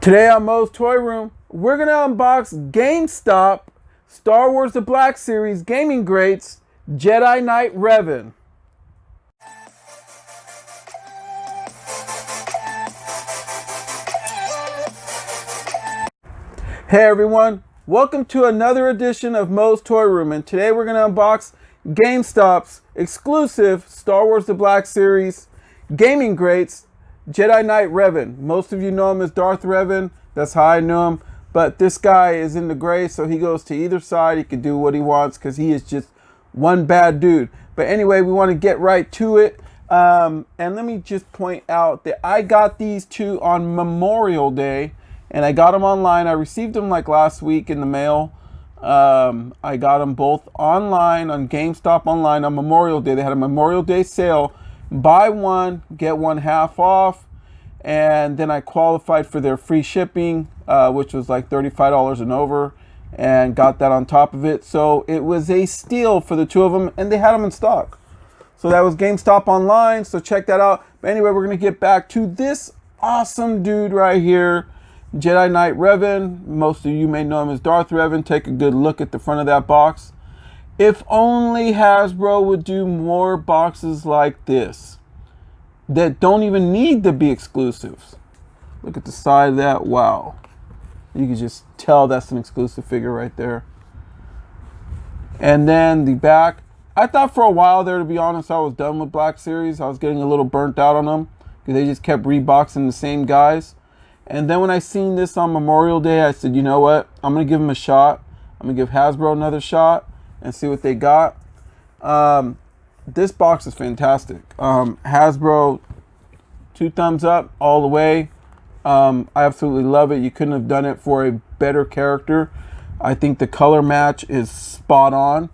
Today on Moe's Toy Room, we're going to unbox GameStop Star Wars The Black Series Gaming Greats Jedi Knight Revan. Hey everyone, welcome to another edition of Moe's Toy Room, and today we're going to unbox GameStop's exclusive Star Wars The Black Series Gaming Greats Jedi Knight Revan. Most of you know him as Darth Revan. That's how I know him. But this guy is in the gray, so he goes to either side. He can do what he wants because he is just one bad dude. But anyway, we want to get right to it. And let me just point out that I got these two on Memorial Day, and I got them online. I received them like last week in the mail. I got them both online on GameStop online on Memorial Day. They had a Memorial Day sale. Buy one, get one half off, and then I qualified for their free shipping, which was like $35 and over, and got that on top of it. So it was a steal for the two of them, and they had them in stock. So that was GameStop online, so check that out. But anyway, we're going to get back to this awesome dude right here, Jedi Knight Revan. Most of you may know him as Darth Revan. Take a good look at the front of that box. If only Hasbro would do more boxes like this that don't even need to be exclusives. Look at the side of that. Wow. You can just tell that's an exclusive figure right there. And then the back. I thought for a while there, to be honest, I was done with Black Series. I was getting a little burnt out on them because they just kept reboxing the same guys. And then when I seen this on Memorial Day, I said, you know what? I'm going to give them a shot. I'm going to give Hasbro another shot and see what they got. This box is fantastic. Hasbro, 2 thumbs up all the way. I absolutely love it. You couldn't have done it for a better character. I think the color match is spot on.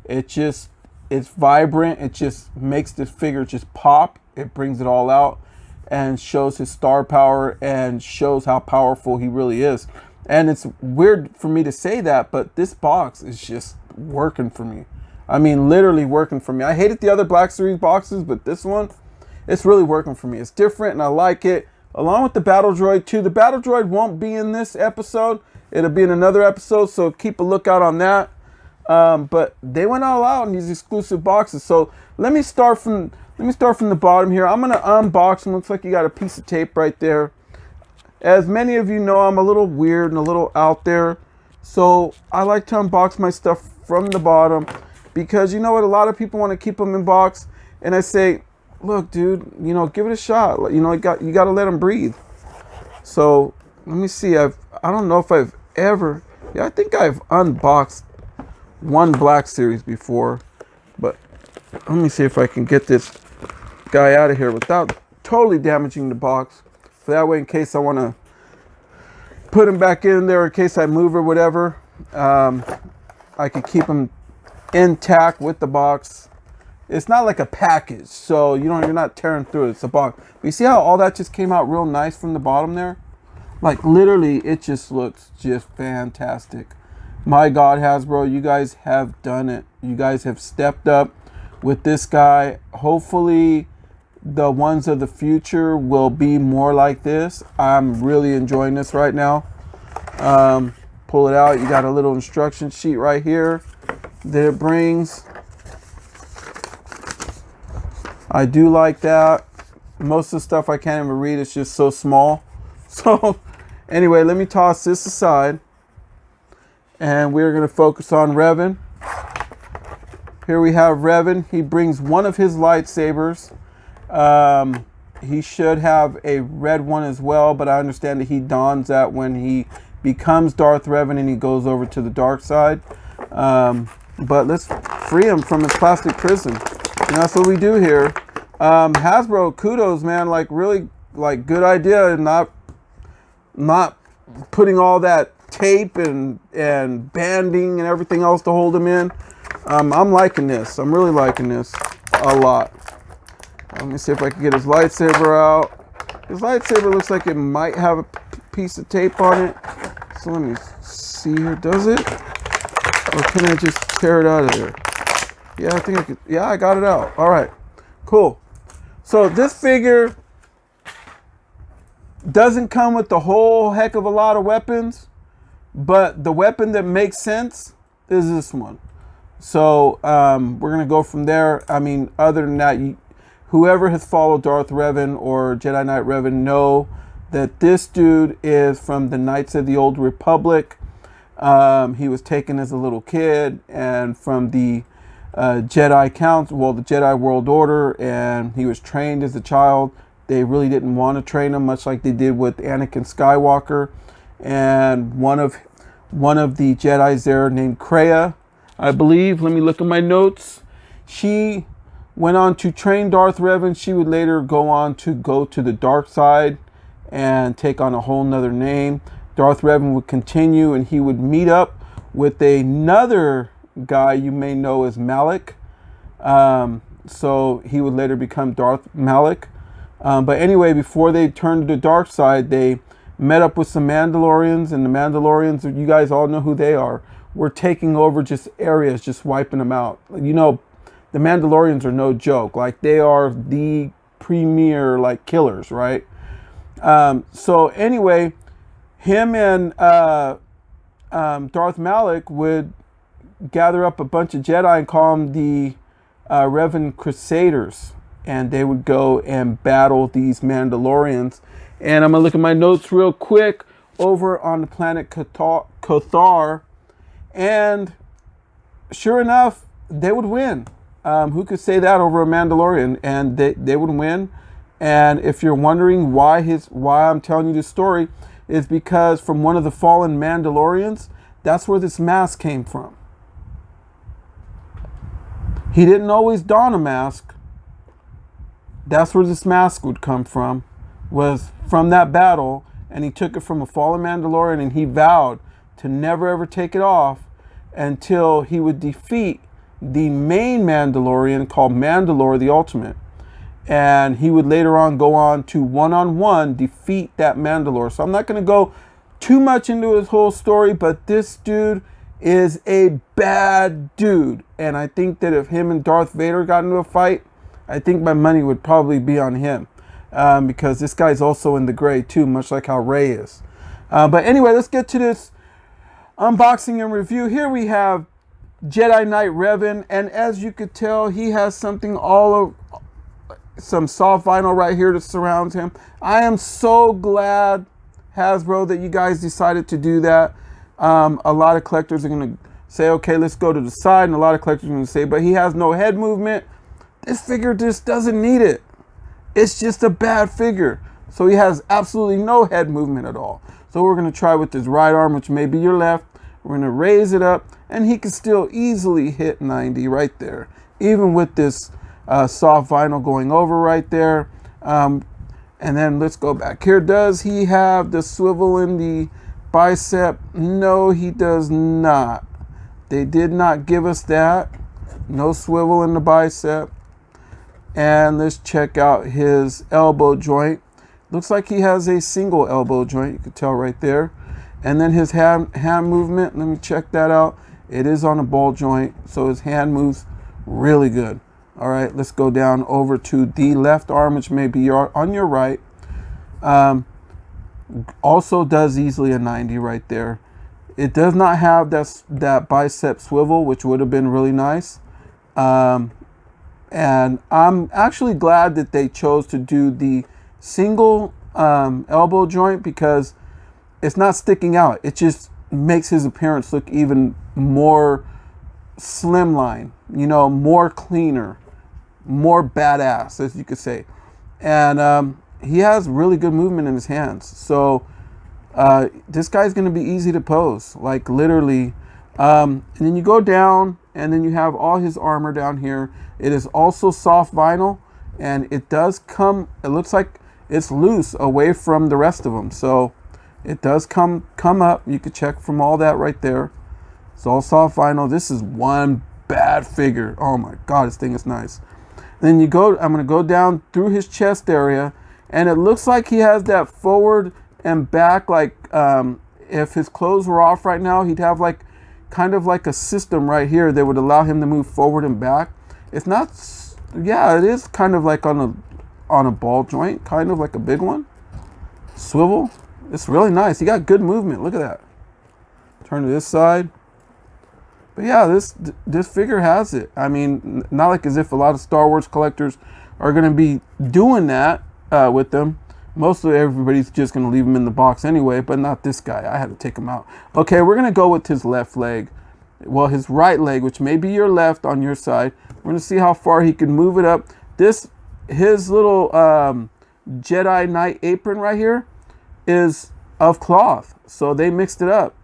It's vibrant. It just makes this figure just pop. It brings it all out and shows his star power and shows how powerful he really is. And it's weird for me to say that, but this box is just working for me. I mean, literally working for me. I hated the other Black Series boxes, but this one, it's really working for me. It's different and I like it. Along with the Battle Droid too. The Battle Droid won't be in this episode. It'll be in another episode, so keep a lookout on that. But they went all out in these exclusive boxes. So let me start from the bottom here. I'm gonna unbox them. Looks like you got a piece of tape right there. As many of you know, I'm a little weird and a little out there. So I like to unbox my stuff from the bottom because you know what? A lot of people want to keep them in box. And I say, look, dude, you know, give it a shot. You know, you got to let them breathe. So let me see. I don't know if I've ever, I think I've unboxed one Black Series before. But let me see if I can get this guy out of here without totally damaging the box. So that way, in case I want to put him back in there, in case I move or whatever, I could keep him intact with the box. It's not like a package, so you're not tearing through it. It's a box. But you see how all that just came out real nice from the bottom there? Like literally, it just looks just fantastic. My God, Hasbro, you guys have done it. You guys have stepped up with this guy. Hopefully the ones of the future will be more like this. I'm really enjoying this right now. Pull it out. You got a little instruction sheet right here that it brings. I do like that. Most of the stuff I can't even read. It's just so small. So anyway, let me toss this aside. And we're going to focus on Revan. Here we have Revan. He brings one of his lightsabers. He should have a red one as well, but I understand that he dons that when he becomes Darth Revan and he goes over to the dark side. But let's free him from his plastic prison. And that's what we do here. Hasbro, kudos, man. Like really, like good idea, and not putting all that tape and banding and everything else to hold him in. I'm liking this. I'm really liking this a lot. Let me see if I can get his lightsaber out. His lightsaber looks like it might have a piece of tape on it. So let me see here. Does it? Or can I just tear it out of there? Yeah, I think I could. Yeah, I got it out. All right. Cool. So this figure Doesn't come with the whole heck of a lot of weapons, but the weapon that makes sense is this one. So we're going to go from there. I mean, other than that, whoever has followed Darth Revan or Jedi Knight Revan know that this dude is from the Knights of the Old Republic. He was taken as a little kid and from the Jedi Council, well, the Jedi World Order, and he was trained as a child. They really didn't want to train him, much like they did with Anakin Skywalker. And one of the Jedis there named Kreia, I believe, let me look at my notes. She went on to train Darth Revan. She would later go on to go to the dark side and take on a whole nother name. Darth Revan would continue, and he would meet up with another guy you may know as Malak. So he would later become Darth Malak. But anyway, before they turned to the dark side, they met up with some Mandalorians, and the Mandalorians, you guys all know who they are. We're taking over just areas, just wiping them out. You know, the Mandalorians are no joke. Like, they are the premier, like, killers, right? So anyway, him and Darth Malak would gather up a bunch of Jedi and call them the Revan Crusaders. And they would go and battle these Mandalorians. And I'm going to look at my notes real quick over on the planet Kothar. And sure enough, they would win. Who could say that over a Mandalorian? And they would win. And if you're wondering why I'm telling you this story, is because from one of the fallen Mandalorians, that's where this mask came from. He didn't always don a mask. That's where this mask would come from, was from that battle. And he took it from a fallen Mandalorian, and he vowed to never ever take it off until he would defeat the main Mandalorian called Mandalore the Ultimate. And he would later on go on to one-on-one defeat that Mandalore. So I'm not going to go too much into his whole story, but this dude is a bad dude. And I think that if him and Darth Vader got into a fight, I think my money would probably be on him. Because this guy's also in the gray too, much like how Rey is. But anyway, let's get to this unboxing and review. Here we have Jedi Knight Revan, and as you could tell, he has something some soft vinyl right here that surrounds him. I am so glad, Hasbro, that you guys decided to do that. A lot of collectors are going to say, okay, let's go to the side, and a lot of collectors are going to say, but he has no head movement. This figure just doesn't need it. It's just a bad figure. So he has absolutely no head movement at all. So we're going to try with his right arm, which may be your left. We're going to raise it up, and he can still easily hit 90 right there, even with this soft vinyl going over right there. And then let's go back here. Does he have the swivel in the bicep? No, he does not. They did not give us that. No swivel in the bicep. And let's check out his elbow joint. Looks like he has a single elbow joint. You can tell right there. And then his hand movement, let me check that out. It is on a ball joint, so his hand moves really good. All right, let's go down over to the left arm, which may be on your right. Also does easily a 90 right there. It does not have that bicep swivel, which would have been really nice. And I'm actually glad that they chose to do the single elbow joint, because it's not sticking out. It just makes his appearance look even more slimline, you know, more cleaner, more badass, as you could say. And he has really good movement in his hands. So this guy's going to be easy to pose, like literally. And then you go down, and then you have all his armor down here. It is also soft vinyl, and it does come, it looks like it's loose away from the rest of them. So it does come up. You could check from all that right there. It's all soft vinyl. This is one bad figure. Oh my God, this thing is nice. Then I'm going to go down through his chest area, and it looks like he has that forward and back, like if his clothes were off right now, he'd have like kind of like a system right here that would allow him to move forward and back. It's not, yeah, it is kind of like on a ball joint, kind of like a big one. Swivel. It's really nice. He got good movement. Look at that. Turn to this side. But yeah, this figure has it. I mean, not like as if a lot of Star Wars collectors are going to be doing that with them. Mostly everybody's just going to leave him in the box anyway, but not this guy. I had to take him out. Okay, we're going to go with his left leg. Well, his right leg, which may be your left on your side. We're going to see how far he can move it up. His little Jedi Knight apron right here is of cloth. So they mixed it up.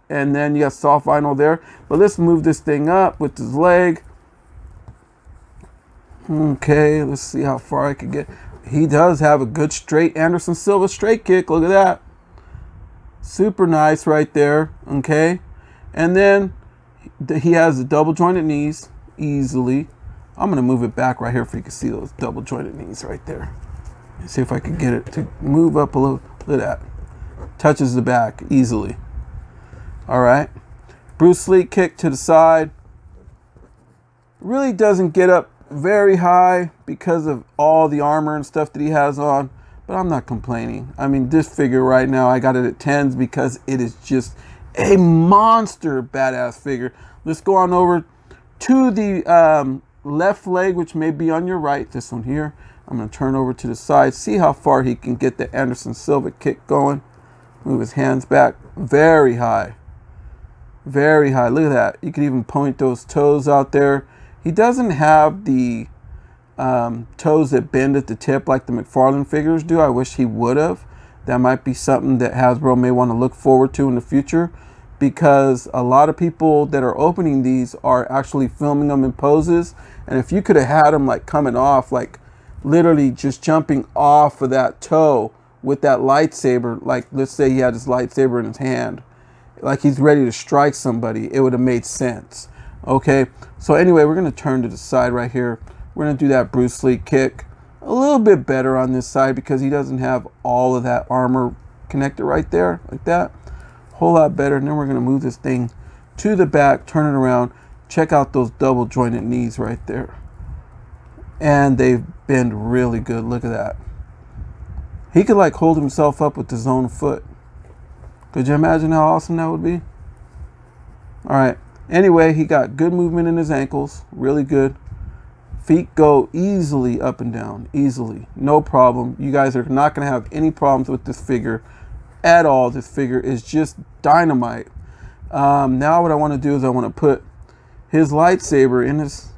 And then you got soft vinyl there. But let's move this thing up with his leg. Okay, let's see how far I can get. He does have a good straight Anderson Silva straight kick. Look at that. Super nice right there. Okay. And then he has the double jointed knees easily. I'm going to move it back right here so you can see those double jointed knees right there. Let's see if I can get it to move up a little. Look at that. Touches the back easily. All right. Bruce Lee kick to the side. Really doesn't get up very high because of all the armor and stuff that he has on, but I'm not complaining. I mean, this figure right now, I got it at 10s because it is just a monster badass figure. Let's go on over to the left leg, which may be on your right. This one here. I'm going to turn over to the side, see how far he can get the Anderson Silva kick going. Move his hands back very high. Very high. Look at that. You can even point those toes out there. He doesn't have the toes that bend at the tip like the McFarlane figures do. I wish he would have. That might be something that Hasbro may want to look forward to in the future, because a lot of people that are opening these are actually filming them in poses. And if you could have had them like coming off, like literally just jumping off of that toe with that lightsaber, like let's say he had his lightsaber in his hand, like he's ready to strike somebody, it would have made sense. Okay, so anyway, we're going to turn to the side right here. We're going to do that Bruce Lee kick a little bit better on this side because he doesn't have all of that armor connected right there, like that. Whole lot better. And then we're going to move this thing to the back, turn it around. Check out those double jointed knees right there. And they bend really good. Look at that. He could like hold himself up with his own foot. Could you imagine how awesome that would be? All right. Anyway, he got good movement in his ankles, really good. Feet go easily up and down, easily, no problem. You guys are not going to have any problems with this figure at all. This figure is just dynamite. Now what I want to do is I want to put his lightsaber in his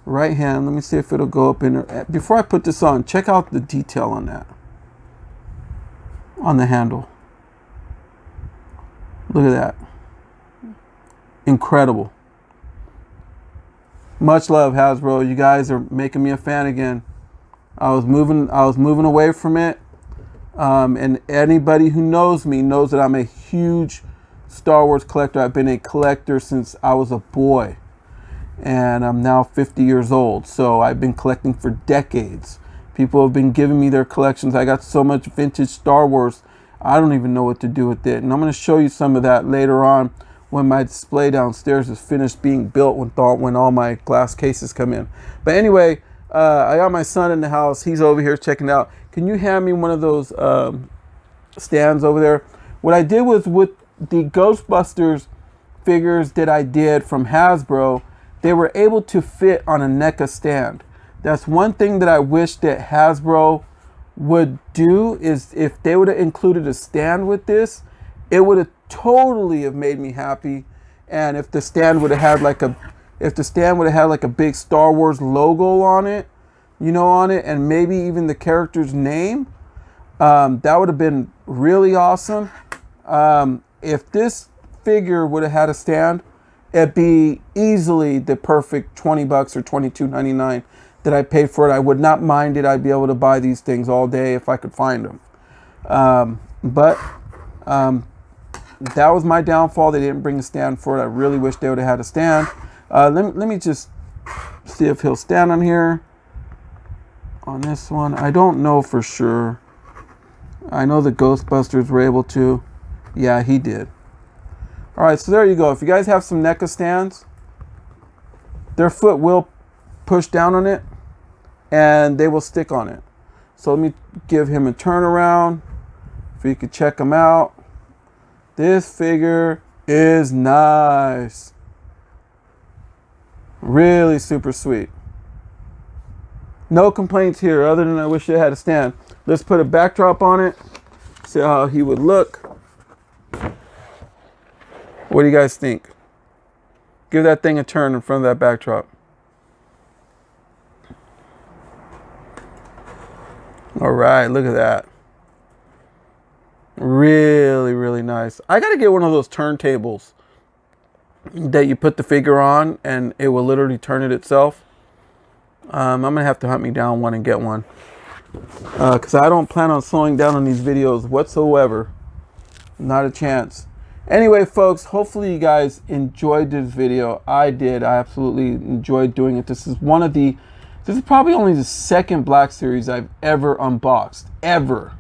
right hand. Let me see if it'll go up in there. Before I put this on, check out the detail on that, on the handle. Look at that. Incredible. Much love, Hasbro. You guys are making me a fan again. I was moving away from it. And anybody who knows me knows that I'm a huge Star Wars collector. I've been a collector since I was a boy. And I'm now 50 years old. So I've been collecting for decades. People have been giving me their collections. I got so much vintage Star Wars, I don't even know what to do with it. And I'm going to show you some of that later on when my display downstairs is finished being built, when all my glass cases come in. But anyway, I got my son in the house. He's over here checking out. Can you hand me one of those stands over there? What I did was with the Ghostbusters figures that I did from Hasbro, they were able to fit on a NECA stand. That's one thing that I wish that Hasbro would do, is if they would have included a stand with this, it would have totally have made me happy. And if the stand would have had like a big Star Wars logo on it, and maybe even the character's name, that would have been really awesome. If this figure would have had a stand, it'd be easily the perfect $20 or $22.99 that I paid for it. I would not mind it. I'd be able to buy these things all day if I could find them. But that was my downfall. They didn't bring a stand for it. I really wish they would have had a stand. Let me just see if he'll stand on here. On this one, I don't know for sure. I know the Ghostbusters were able to. Yeah, he did. All right, so there you go. If you guys have some NECA stands, their foot will push down on it and they will stick on it. So let me give him a turnaround. so you can check them out. This figure is nice. Really super sweet. No complaints here other than I wish it had a stand. Let's put a backdrop on it. See how he would look. What do you guys think? Give that thing a turn in front of that backdrop. All right, look at that. Really, really nice. I got to get one of those turntables that you put the figure on and it will literally turn it itself. I'm going to have to hunt me down one and get one. Because I don't plan on slowing down on these videos whatsoever. Not a chance. Anyway, folks, hopefully you guys enjoyed this video. I did. I absolutely enjoyed doing it. This is probably only the second Black Series I've ever unboxed. Ever.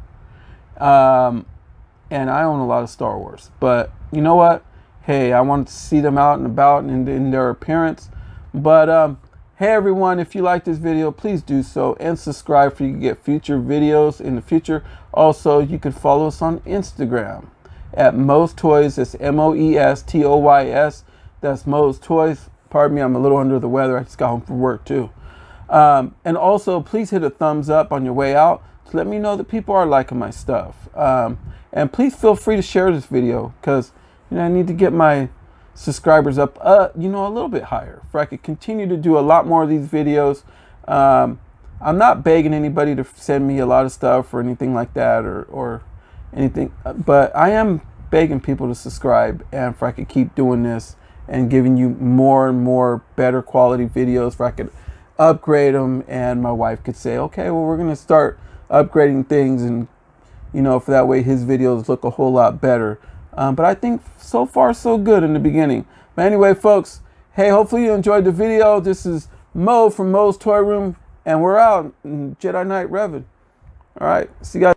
And I own a lot of Star Wars. But you know what? Hey, I wanted to see them out and about and in their appearance. But hey everyone, if you like this video, please do so and subscribe for you to get future videos in the future. Also, you can follow us on Instagram at MOE'S Toys. That's MOE'S. That's MOE'S Toys. Pardon me, I'm a little under the weather. I just got home from work too. And also, please hit a thumbs up on your way out to let me know that people are liking my stuff. And please feel free to share this video because I need to get my subscribers up, a little bit higher, for I could continue to do a lot more of these videos. I'm not begging anybody to send me a lot of stuff or anything like that, or anything, but I am begging people to subscribe, and for I could keep doing this and giving you more and more better quality videos, for I could upgrade them, and my wife could say, okay, well, we're gonna start upgrading things, and for that way his videos look a whole lot better. But I think so far so good in the beginning. But anyway, folks, hey, hopefully you enjoyed the video. This is Mo from Mo's Toy Room, and we're out. Jedi Knight Revan. All right, see you guys.